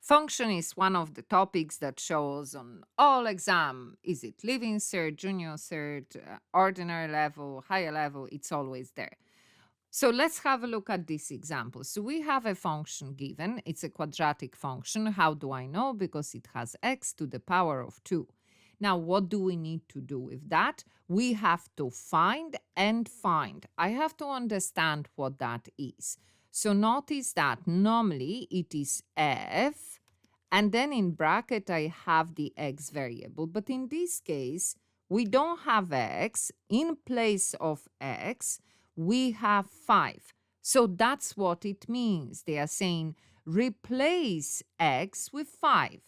Function is one of the topics that shows on all exam. Is it living cert, junior cert, ordinary level, higher level? It's always there. So let's have a look at this example. So we have a function given. It's a quadratic function. How do I know? Because it has x to the power of 2. Now, what do we need to do with that? We have to find and find. I have to understand what that is. So notice that normally it is f, and then in bracket I have the x variable. But in this case, we don't have x. In place of x, we have 5. So that's what it means. They are saying replace x with 5.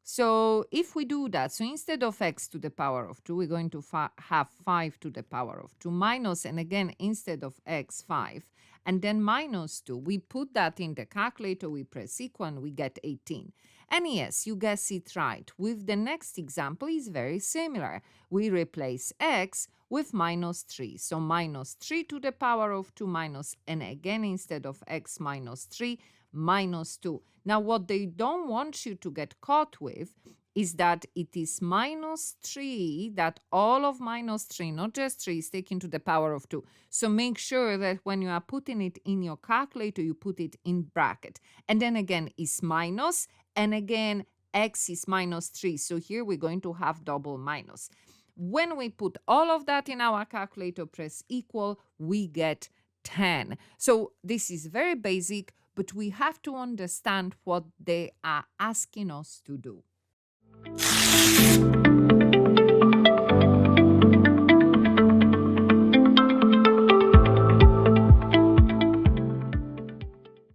So if we do that, so instead of x to the power of 2, we're going to have 5 to the power of 2 minus, and again, instead of x, 5, and then minus 2. We put that in the calculator, we press equal, and we get 18. And yes, you guess it right. With the next example is very similar. We replace x with minus 3. So minus 3 to the power of 2 minus, and again, instead of x minus 3, minus 2. Now, what they don't want you to get caught with is that it is minus 3, that all of minus 3, not just 3, is taken to the power of 2. So make sure that when you are putting it in your calculator, you put it in bracket. And then again, is minus, and again, x is minus 3. So here we're going to have double minus. When we put all of that in our calculator, press equal, we get 10. So this is very basic, but we have to understand what they are asking us to do.